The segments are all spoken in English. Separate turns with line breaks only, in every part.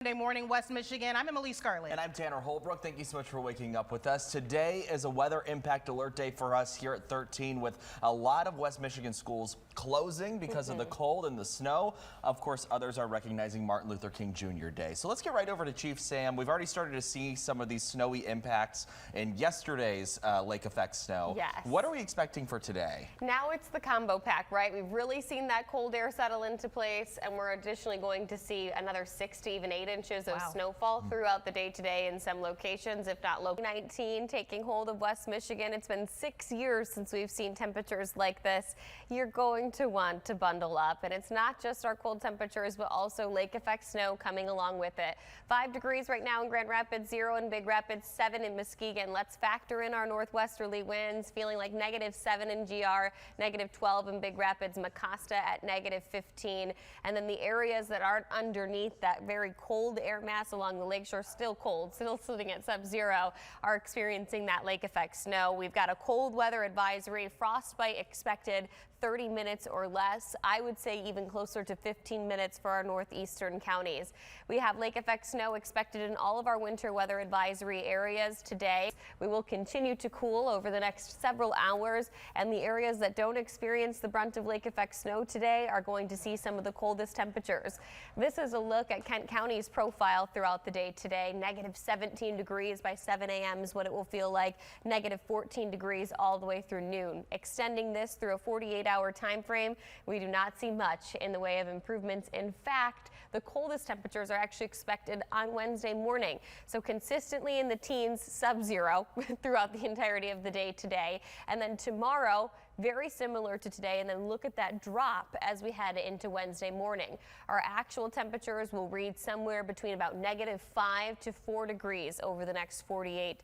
Monday morning, West Michigan. I'm Emily Scarlett.
And I'm Tanner Holbrook. Thank you so much for waking up with us. Today is a weather impact alert day for us here at 13 with a lot of West Michigan schools closing because of the cold and the snow. Of course, others are recognizing Martin Luther King Jr. Day. So let's get right over to Chief Sam. We've already started to see some of these snowy impacts in yesterday's lake effect snow.
Yes.
What are we expecting for today?
Now it's the combo pack, right? We've really seen that cold air settle into place, and we're additionally going to see another 6 to even 8 inches of snowfall throughout the day today in some locations, if not local. 19 taking hold of West Michigan. It's been 6 years since we've seen temperatures like this. You're going to want to bundle up, and it's not just our cold temperatures, but also lake effect snow coming along with it. 5 degrees right now in Grand Rapids, 0 in Big Rapids, 7 in Muskegon. Let's factor in our northwesterly winds, feeling like -7 in GR, -12 in Big Rapids, Mecosta at -15, and then the areas that aren't underneath that very cold air mass along the lakeshore, still cold, still sitting at sub-zero, are experiencing that lake effect snow. We've got a cold weather advisory, frostbite expected 30 minutes or less. I would say even closer to 15 minutes for our northeastern counties. We have lake effect snow expected in all of our winter weather advisory areas today. We will continue to cool over the next several hours, and the areas that don't experience the brunt of lake effect snow today are going to see some of the coldest temperatures. This is a look at Kent County's profile throughout the day today. -17 degrees by 7 a.m. is what it will feel like. -14 degrees all the way through noon. Extending this through a 48-hour time frame, we do not see much in the way of improvements. In fact, the coldest temperatures are actually expected on Wednesday morning. So consistently in the teens, sub-zero throughout the entirety of the day today. And then tomorrow, very similar to today, and then look at that drop as we head into Wednesday morning. Our actual temperatures will read somewhere between about -5 to 4 degrees over the next 48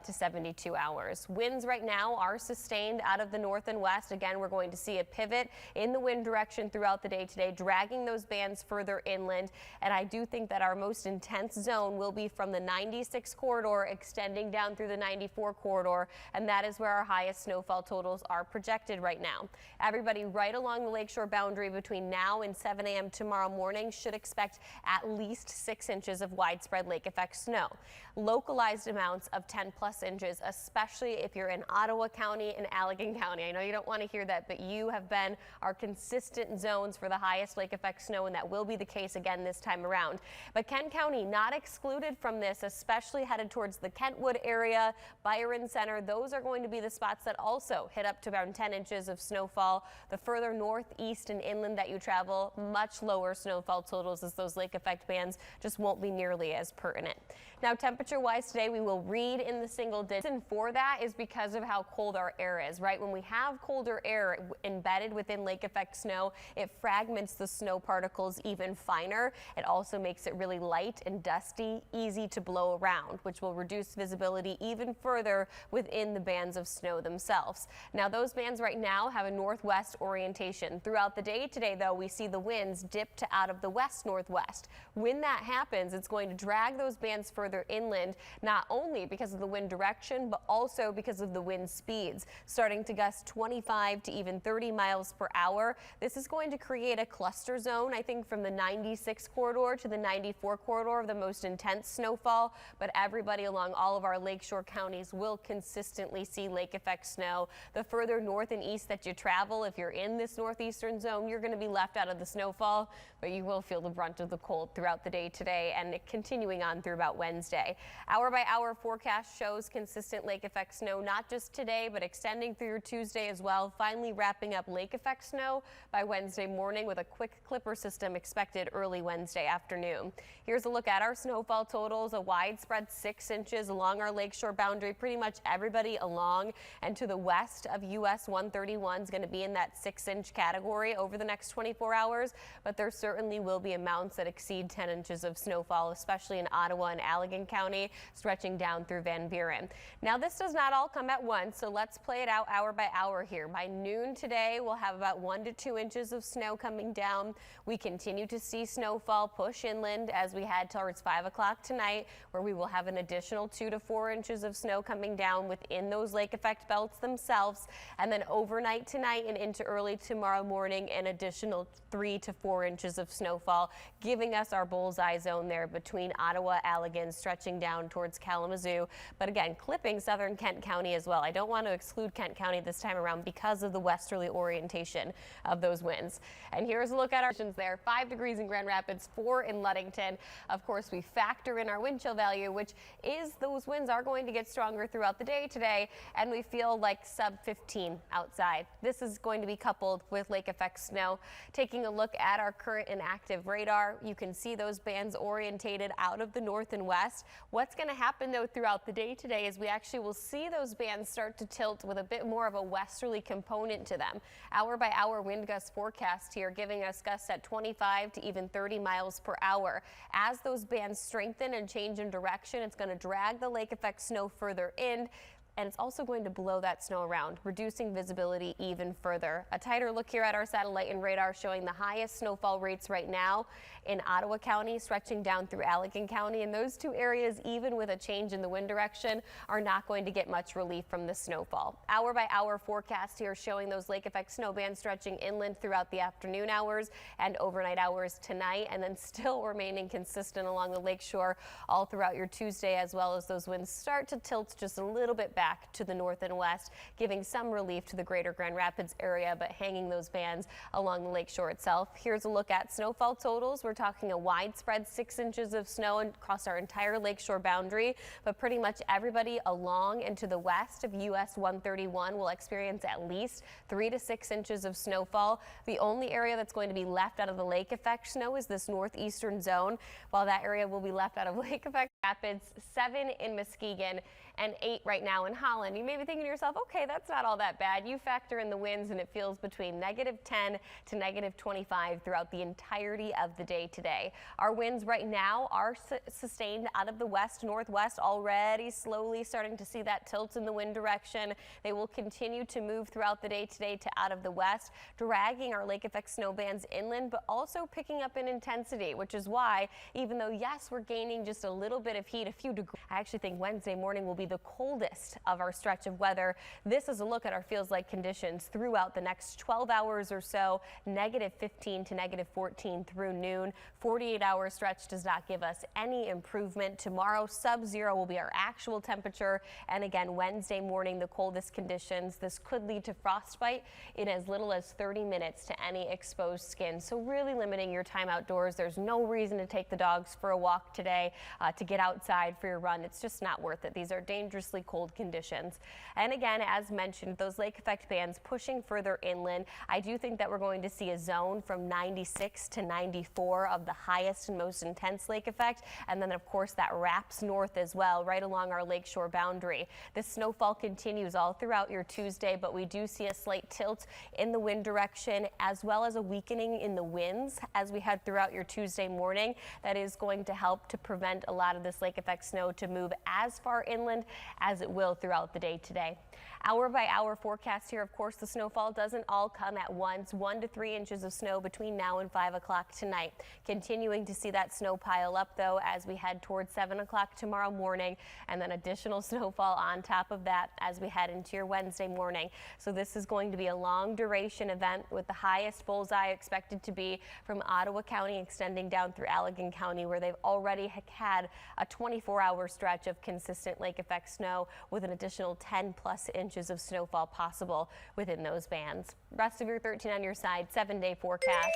to 72 hours. Winds right now are sustained out of the north and west. Again, we're going to see a pivot in the wind direction throughout the day today, dragging those bands further inland. And I do think that our most intense zone will be from the 96 corridor extending down through the 94 corridor, and that is where our highest snowfall totals are projected right now. Everybody right along the lakeshore boundary between now and 7 a.m. tomorrow morning should expect at least 6 inches of widespread lake effect snow. Localized amounts of 10+ inches, especially if you're in Ottawa County and Allegan County. I know you don't want to hear that, but you have been our consistent zones for the highest lake effect snow, and that will be the case again this time around. But Kent County not excluded from this, especially headed towards the Kentwood area, Byron Center. Those are going to be the spots that also hit up to around 10 inches of snowfall. The further northeast and inland that you travel, much lower snowfall totals, as those lake effect bands just won't be nearly as pertinent. Now, temperature-wise today, we will read in the single digits, and for that is because of how cold our air is, right? When we have colder air embedded within lake effect snow, it fragments the snow particles even finer. It also makes it really light and dusty, easy to blow around, which will reduce visibility even further within the bands of snow themselves. Now, those bands right now have a northwest orientation. Throughout the day today, though, we see the winds dip to out of the west-northwest. When that happens, it's going to drag those bands further inland, not only because of the wind direction, but also because of the wind speeds, starting to gust 25 to even 30 miles per hour. This is going to create a cluster zone, I think, from the 96 corridor to the 94 corridor of the most intense snowfall, but everybody along all of our lakeshore counties will consistently see lake effect snow. The further north and east that you travel, if you're in this northeastern zone, you're going to be left out of the snowfall, but you will feel the brunt of the cold throughout the day today and continuing on through about Wednesday. Hour-by-hour forecast shows consistent lake effect snow, not just today, but extending through Tuesday as well. Finally wrapping up lake effect snow by Wednesday morning, with a quick clipper system expected early Wednesday afternoon. Here's a look at our snowfall totals. A widespread 6 inches along our lakeshore boundary. Pretty much everybody along and to the west of US 131 is going to be in that 6-inch category over the next 24 hours, but there certainly will be amounts that exceed 10 inches of snowfall, especially in Ottawa and Allegan County, stretching down through Van Van Buren. Now this does not all come at once, so let's play it out hour by hour here. By noon today, we'll have about 1 to 2 inches of snow coming down. We continue to see snowfall push inland as we head towards 5 o'clock tonight, where we will have an additional 2 to 4 inches of snow coming down within those lake effect belts themselves. And then overnight tonight and into early tomorrow morning, an additional 3 to 4 inches of snowfall, giving us our bullseye zone there between Ottawa, Allegan, stretching down towards Kalamazoo. But again, clipping southern Kent County as well. I don't want to exclude Kent County this time around because of the westerly orientation of those winds. And here's a look at our conditions there. 5 degrees in Grand Rapids, 4 in Ludington. Of course, we factor in our wind chill value, which is those winds are going to get stronger throughout the day today, and we feel like sub 15 outside. This is going to be coupled with lake effect snow. Taking a look at our current and active radar, you can see those bands orientated out of the north and west. What's going to happen though throughout the day today is we actually will see those bands start to tilt with a bit more of a westerly component to them. Hour by hour wind gust forecast here giving us gusts at 25 to even 30 miles per hour. As those bands strengthen and change in direction, it's going to drag the lake effect snow further in. And it's also going to blow that snow around, reducing visibility even further. A tighter look here at our satellite and radar showing the highest snowfall rates right now in Ottawa County, stretching down through Allegan County. And those two areas, even with a change in the wind direction, are not going to get much relief from the snowfall. Hour by hour forecast here showing those lake effect snow bands stretching inland throughout the afternoon hours and overnight hours tonight, and then still remaining consistent along the lakeshore all throughout your Tuesday, as well as those winds start to tilt just a little bit back to the north and west, giving some relief to the greater Grand Rapids area, but hanging those bands along the lakeshore itself. Here's a look at snowfall totals. We're talking a widespread 6 inches of snow across our entire lakeshore boundary, but pretty much everybody along and to the west of US 131 will experience at least 3 to 6 inches of snowfall. The only area that's going to be left out of the lake effect snow is this northeastern zone, while that area will be left out of lake effect. Rapids, 7 in Muskegon and 8 right now in Holland. You may be thinking to yourself, okay, that's not all that bad. You factor in the winds and it feels between -10 to -25 throughout the entirety of the day today. Our winds right now are sustained out of the west northwest, already slowly starting to see that tilt in the wind direction. They will continue to move throughout the day today to out of the west, dragging our lake effect snow bands inland, but also picking up in intensity, which is why, even though yes, we're gaining just a little bit of heat, a few degrees, I actually think Wednesday morning will be the coldest of our stretch of weather. This is a look at our feels like conditions throughout the next 12 hours or so, -15 to -14 through noon. 48-hour stretch does not give us any improvement. Tomorrow, sub-zero will be our actual temperature. And again, Wednesday morning, the coldest conditions. This could lead to frostbite in as little as 30 minutes to any exposed skin. So really limiting your time outdoors. There's no reason to take the dogs for a walk today, to get outside for your run. It's just not worth it. These are dangerously cold conditions. And again, as mentioned, those lake effect bands pushing further inland. I do think that we're going to see a zone from 96 to 94 of the highest and most intense lake effect. And then of course that wraps north as well, right along our lakeshore boundary. The snowfall continues all throughout your Tuesday, but we do see a slight tilt in the wind direction as well as a weakening in the winds as we head throughout your Tuesday morning. That is going to help to prevent a lot of this lake effect snow to move as far inland as it will throughout the day today. Hour by hour forecast here. Of course, the snowfall doesn't all come at once. 1 to 3 inches of snow between now and 5 o'clock tonight. Continuing to see that snow pile up, though, as we head towards 7 o'clock tomorrow morning, and then additional snowfall on top of that as we head into your Wednesday morning. So this is going to be a long duration event with the highest bullseye expected to be from Ottawa County extending down through Allegan County, where they've already had a 24-hour stretch of consistent lake effect snow with an additional 10+ inches of snowfall possible within those bands. Rest of your 13 on your side, 7-day forecast.